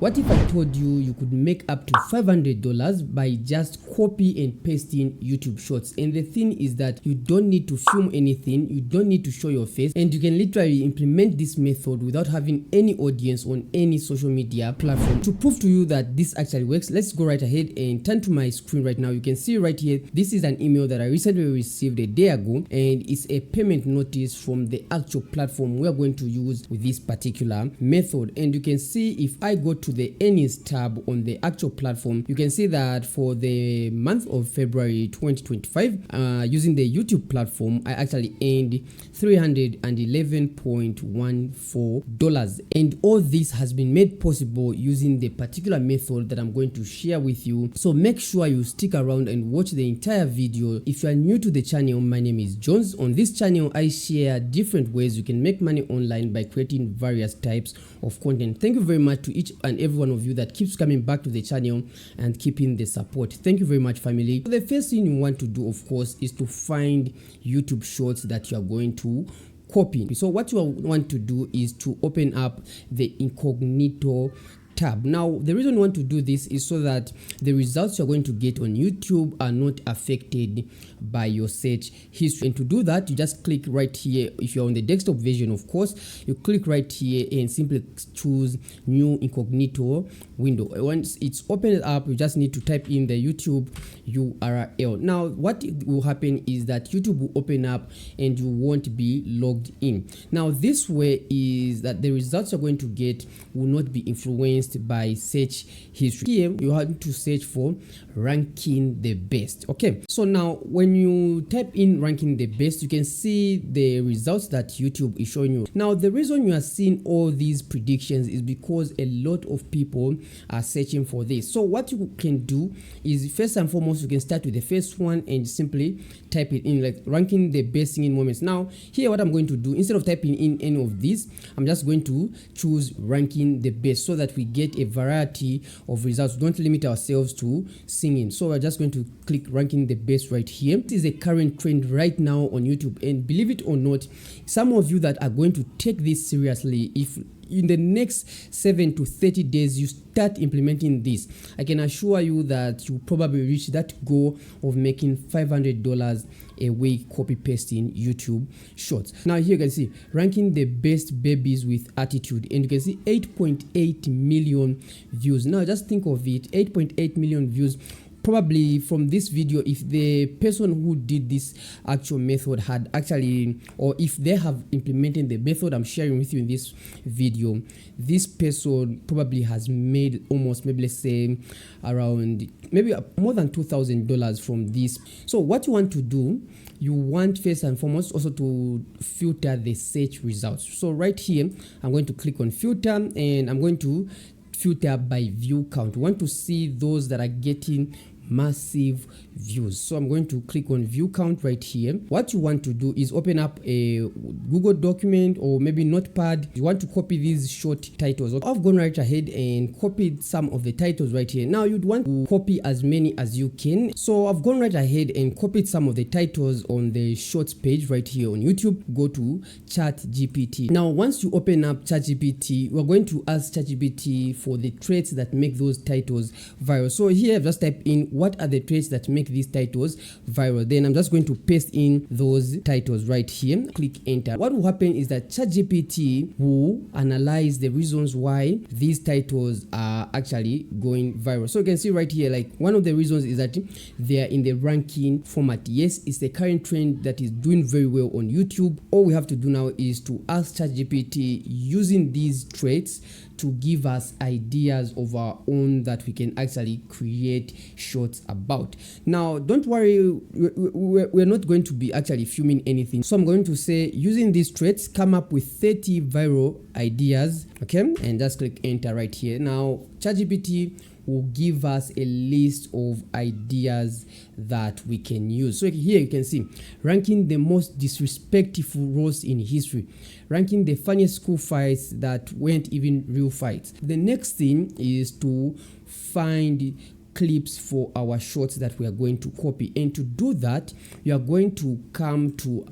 What if I told you you could make up to $500 by just copy and pasting YouTube shorts? And the thing is that you don't need to film anything, you don't need to show your face, and you can literally implement this method without having any audience on any social media platform. To prove to you that this actually works, let's go right ahead and turn to my screen right now. You can see right here, this is an email that I recently received a day ago, and it's a payment notice from the actual platform we are going to use with this particular method. And you can see if I go to the earnings tab on the actual platform, you can see that for the month of February 2025, using the YouTube platform, I actually earned $311.14, and all this has been made possible using the particular method that I'm going to share with you. So make sure you stick around and watch the entire video. If you are new to the channel, my name is Jones. On this channel, I share different ways you can make money online by creating various types of content. Thank you very much to each and every one of you that keeps coming back to the channel and keeping the support. Thank you very much, family. So the first thing you want to do, of course, is to find YouTube shorts that you are going to copy. So what you want to do is to open up the incognito tab. Now, the reason you want to do this is so that the results you're going to get on YouTube are not affected by your search history. And to do that, you just click right here. If you're on the desktop version, of course, you click right here and simply choose new incognito window. Once it's opened up, you just need to type in the YouTube URL. Now, what will happen is that YouTube will open up and you won't be logged in. Now, this way is that the results you're going to get will not be influenced by search history. Here you have to search for ranking the best. Okay, so now when you type in ranking the best, you can see the results that YouTube is showing you. Now, the reason you are seeing all these predictions is because a lot of people are searching for this. So what you can do is, first and foremost, you can start with the first one and simply type it in, like ranking the best singing moments. Now here, what I'm going to do, instead of typing in any of these, I'm just going to choose ranking the best so that we get a variety of results. We don't limit ourselves to singing. So we're just going to click ranking the best right here. This is a current trend right now on YouTube, and believe it or not, some of you that are going to take this seriously, if in the next 7 to 30 days you start implementing this, I can assure you that you probably reach that goal of making $500 a week copy pasting YouTube shorts. Now here you can see ranking the best babies with attitude, and you can see 8.8 million views. Now just think of it, 8.8 million views. Probably from this video, if the person who did this actual method had actually, or if they have implemented the method I'm sharing with you in this video, this person probably has made almost, maybe let's say around maybe more than $2,000 from this. So what you want to do, you want first and foremost also to filter the search results. So right here, I'm going to click on filter, and I'm going to filter by view count. We want to see those that are getting massive views. So I'm going to click on view count right here. What you want to do is open up a Google document or maybe Notepad. You want to copy these short titles. I've gone right ahead and copied some of the titles right here. Now you'd want to copy as many as you can. So I've gone right ahead and copied some of the titles on the shorts page right here on YouTube. Go to ChatGPT. Now once you open up ChatGPT, we're going to ask ChatGPT for the traits that make those titles viral. So here I've just typed in what are the traits that make these titles viral. Then I'm just going to paste in those titles right here. Click enter. What will happen is that ChatGPT will analyze the reasons why these titles are actually going viral. So you can see right here, like one of the reasons is that they are in the ranking format. Yes, it's the current trend that is doing very well on YouTube. All we have to do now is to ask ChatGPT using these traits to give us ideas of our own that we can actually create shorts about. Now, don't worry, we're not going to be actually filming anything. So I'm going to say, using these traits, come up with 30 viral ideas, okay? And just click enter right here. Now, ChatGPT will give us a list of ideas that we can use. So here you can see ranking the most disrespectful roasts in history, ranking the funniest school fights that weren't even real fights. The next thing is to find clips for our shorts that we are going to copy, and to do that you are going to come to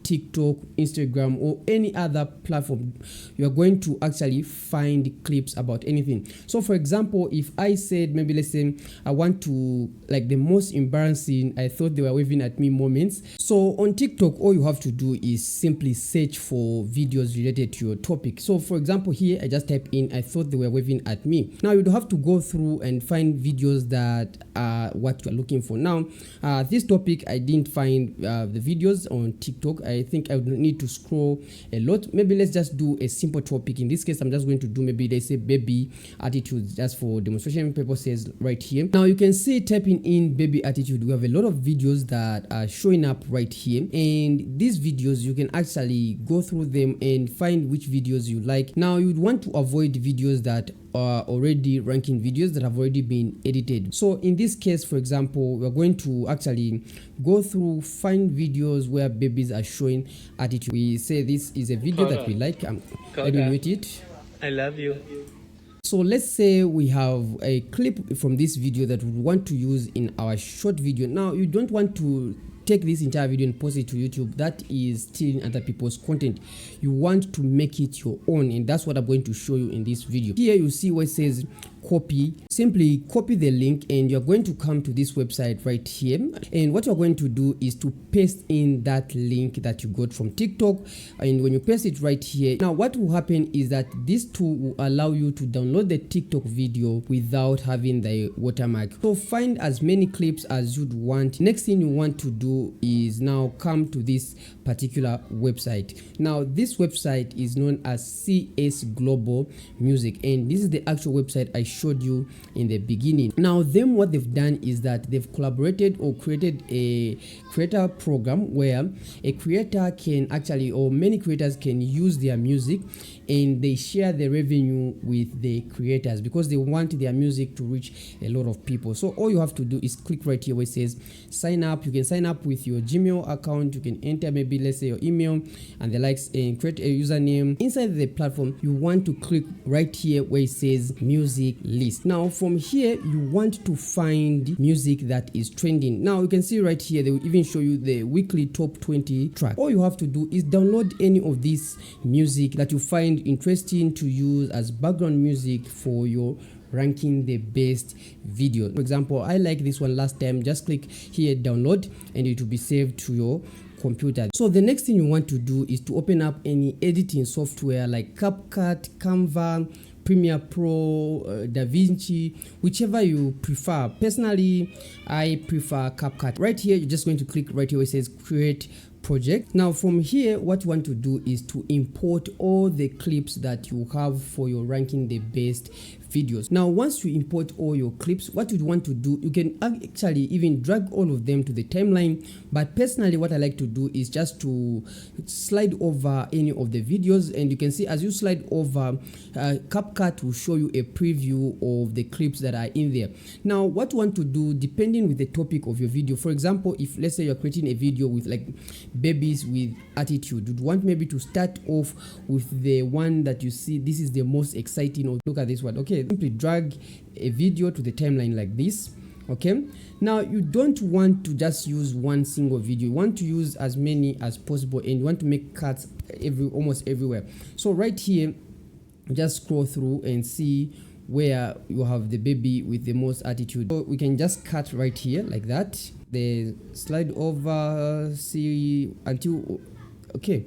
TikTok, Instagram, or any other platform, you are going to actually find clips about anything. So for example, if I said, maybe let's say I want to, like, the most embarrassing I thought they were waving at me moments. So on TikTok, all you have to do is simply search for videos related to your topic. So for example, here I just type in, I thought they were waving at me. Now you don't have to go through and find videos that are what you are looking for. Now this topic, I didn't find the videos on TikTok. I think I would need to scroll a lot. Maybe let's just do a simple topic. In this case, I'm just going to do, maybe they say baby attitude, just for demonstration purposes right here. Now you can see, typing in baby attitude, we have a lot of videos that are showing up right here, and these videos you can actually go through them and find which videos you like. Now you would want to avoid videos that are already ranking videos that have already been edited. So in this case, for example, we're going to actually go through, find videos where babies are showing attitude. We say this is a video that we like. Let me mute it. I love you. So let's say we have a clip from this video that we want to use in our short video. Now you don't want to take this entire video and post it to YouTube. That is stealing other people's content. You want to make it your own, and that's what I'm going to show you in this video. Here you see where it says copy. Simply copy the link, and you're going to come to this website right here, and what you're going to do is to paste in that link that you got from TikTok. And when you paste it right here, now what will happen is that this tool will allow you to download the TikTok video without having the watermark. So find as many clips as you'd want. Next thing you want to do is now come to this particular website. Now this website is known as CS Global Music, and this is the actual website I showed you in the beginning. Now them, what they've done is that they've collaborated or created a creator program where a creator can actually, or many creators can use their music, and they share the revenue with the creators because they want their music to reach a lot of people. So all you have to do is click right here where it says sign up. You can sign up with your Gmail account. You can enter, maybe let's say, your email and the likes, and create a username. Inside the platform, you want to click right here where it says music list. Now from here, you want to find music that is trending. Now you can see right here, they will even show you the weekly top 20 track. All you have to do is download any of this music that you find interesting to use as background music for your ranking the best video. For example, I like this one last time. Just click here, download, and it will be saved to your computer. So the next thing you want to do is to open up any editing software like CapCut, Canva, Premiere Pro, DaVinci, whichever you prefer. Personally, I prefer CapCut. Right here, you're just going to click right here where it says create project. Now from here, what you want to do is to import all the clips that you have for your ranking the best videos. Now once you import all your clips, what you want to do, you can actually even drag all of them to the timeline, but personally what I like to do is just to slide over any of the videos, and you can see as you slide over, CapCut will show you a preview of the clips that are in there. Now what you want to do, depending with the topic of your video, for example, if let's say you're creating a video with like babies with attitude, you'd want maybe to start off with the one that you see this is the most exciting, or look at this one. Okay, simply drag a video to the timeline like this. Okay, now you don't want to just use one single video. You want to use as many as possible, and you want to make cuts almost everywhere. So right here, just scroll through and see where you have the baby with the most attitude. So we can just cut right here like that. The slide over, see until, okay,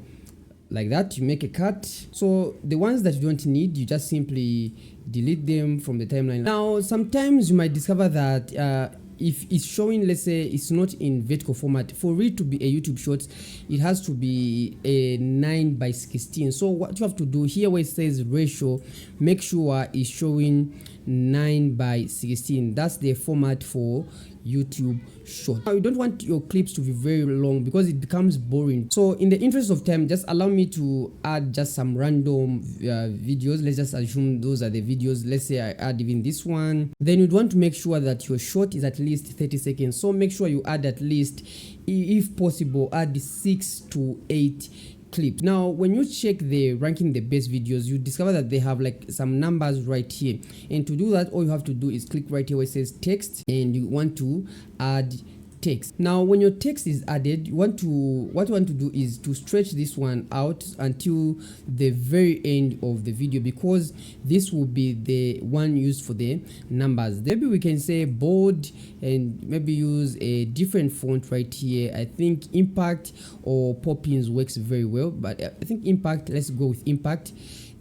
like that, you make a cut. So the ones that you don't need, you just simply delete them from the timeline. Now sometimes you might discover that if it's showing, let's say it's not in vertical format, for it to be a YouTube short, it has to be a 9:16. So what you have to do here where it says ratio, make sure it's showing 9:16. That's the format for YouTube short. Now you don't want your clips to be very long because it becomes boring. So in the interest of time, just allow me to add just some random videos. Let's just assume those are the videos. Let's say I add even this one. Then you'd want to make sure that your short is at least 30 seconds. So make sure you add at least, if possible, add 6 to 8 clips. Now when you check the ranking the best videos, you discover that they have like some numbers right here, and to do that, all you have to do is click right here where it says text, and you want to add text. Now when your text is added, what you want to do is to stretch this one out until the very end of the video, because this will be the one used for the numbers. Maybe we can say bold and maybe use a different font right here. I think Impact or Poppins works very well, but I think Impact, let's go with Impact.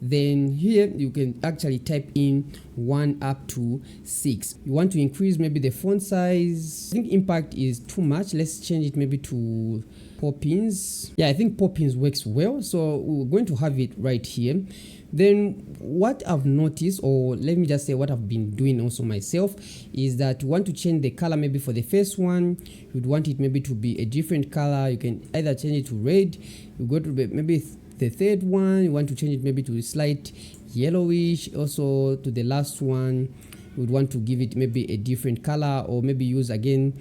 Then here you can actually type in 1 up to 6. You want to increase maybe the font size. I think Impact is too much. Let's change it maybe to Poppins. Yeah, I think Poppins works well, so we're going to have it right here. Then what I've noticed, or let me just say what I've been doing also myself, is that you want to change the color. Maybe for the first one you'd want it maybe to be a different color. You can either change it to red. You go to maybe the third one, you want to change it maybe to slight yellowish. Also to the last one, you would want to give it maybe a different color, or maybe use again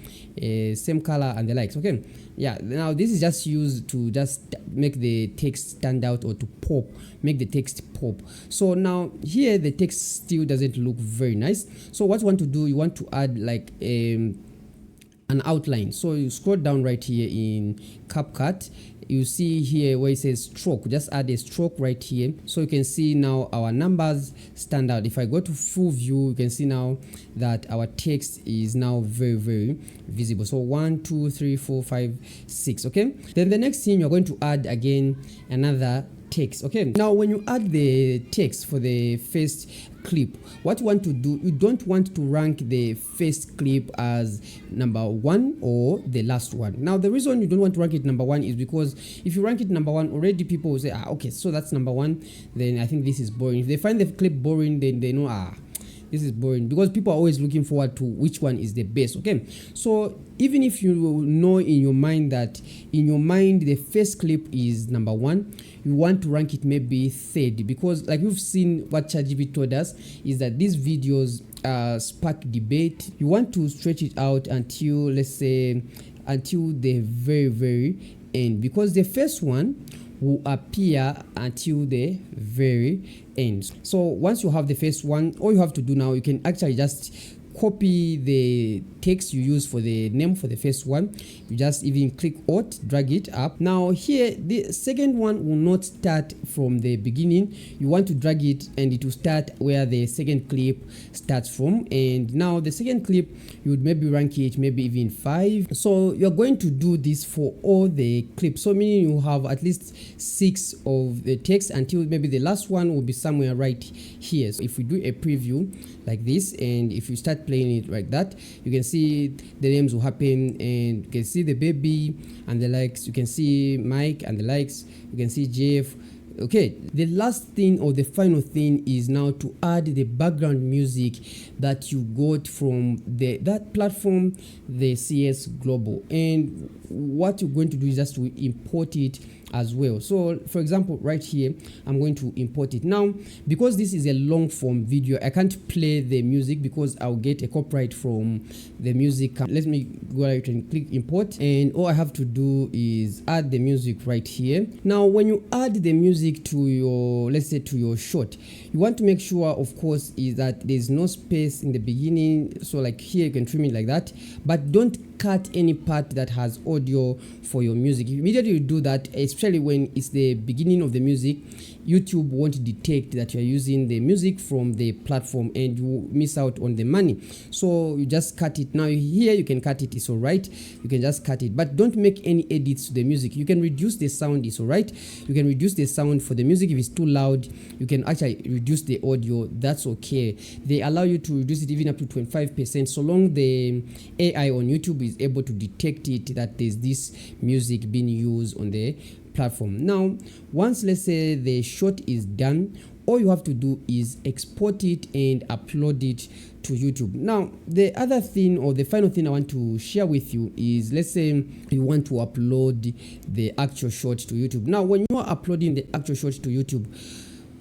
same color and the likes. Okay, yeah, now this is just used to just make the text stand out, or to pop, make the text pop. So now here the text still doesn't look very nice. So what you want to do, you want to add like an outline. So you scroll down right here in CapCut, you see here where it says stroke, just add a stroke right here, so you can see now our numbers stand out. If I go to full view, you can see now that our text is now very visible. So 1 2 3 4 5 6. Okay, then the next thing, you're going to add again another text. Okay, now when you add the text for the first clip, what you want to do, you don't want to rank the first clip as number 1 or the last one. Now the reason you don't want to rank it number 1 is because if you rank it number 1, already people will say, okay, so that's number 1, then I think this is boring. If they find the clip boring, then they know, this is boring, because people are always looking forward to which one is the best. Okay, so even if you know in your mind that the first clip is number 1, you want to rank it maybe third, because like we've seen what ChatGPT told us is that these videos spark debate. You want to stretch it out until, let's say, until the very end, because the first one will appear until the very end. So once you have the first one, all you have to do now, you can actually just copy the text you use for the name for the first one. You just even click Alt, drag it up. Now here the second one will not start from the beginning. You want to drag it and it will start where the second clip starts from. And now the second clip, you would maybe rank it maybe even 5. So you're going to do this for all the clips, so meaning you have at least 6 of the text until maybe the last one will be somewhere right here. So if we do a preview like this, and if you start playing it like that, you can see the names will happen, and you can see the baby and the likes, you can see Mike and the likes, you can see Jeff. Okay, the last thing or the final thing is now to add the background music that you got from that platform, the CS Global. And what you're going to do is just to import it as well. So for example, right here, I'm going to import it. Now, because this is a long form video, I can't play the music because I'll get a copyright from the music. Let me go ahead and click import, and all I have to do is add the music right here. Now, when you add the music to your, let's say, to your shot, you want to make sure, of course, is that there's no space in the beginning. So like here, you can trim it like that, but don't cut any part that has audio for your music. Immediately you do that, especially when it's the beginning of the music, YouTube won't detect that you're using the music from the platform and you miss out on the money. So you just cut it. Now here you can cut it, it's all right, you can just cut it, but don't make any edits to the music. You can reduce the sound, it's all right, you can reduce the sound for the music. If it's too loud, you can actually reduce the audio, that's okay. They allow you to reduce it even up to 25%, so long the AI on YouTube is able to detect it, that there's this music being used on the platform. Now, once, let's say, the shot is done, all you have to do is export it and upload it to YouTube. Now, the other thing, or the final thing I want to share with you is, let's say you want to upload the actual shot to YouTube. Now, when you are uploading the actual shot to YouTube,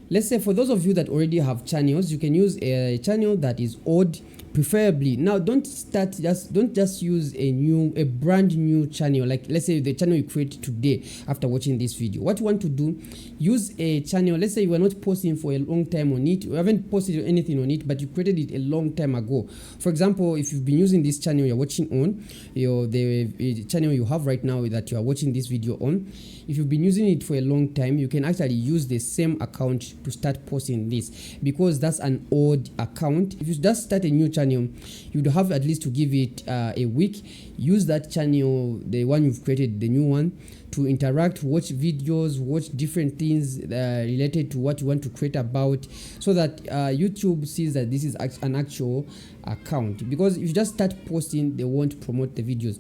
let's say for those of you that already have channels, you can use a channel that is odd, preferably. Now don't just use a brand new channel, like let's say the channel you create today after watching this video. What you want to do, use a channel. Let's say you are not posting for a long time on it, you haven't posted anything on it, but you created it a long time ago. For example, if you've been using this channel you're watching on, the channel you have right now that you are watching this video on, if you've been using it for a long time, you can actually use the same account to start posting this, because that's an old account. If you just start a new channel, you'd have at least to give it a week. Use that channel, the one you've created, the new one, to interact, watch videos, watch different things related to what you want to create about, so that YouTube sees that this is an actual account. Because if you just start posting, they won't promote the videos.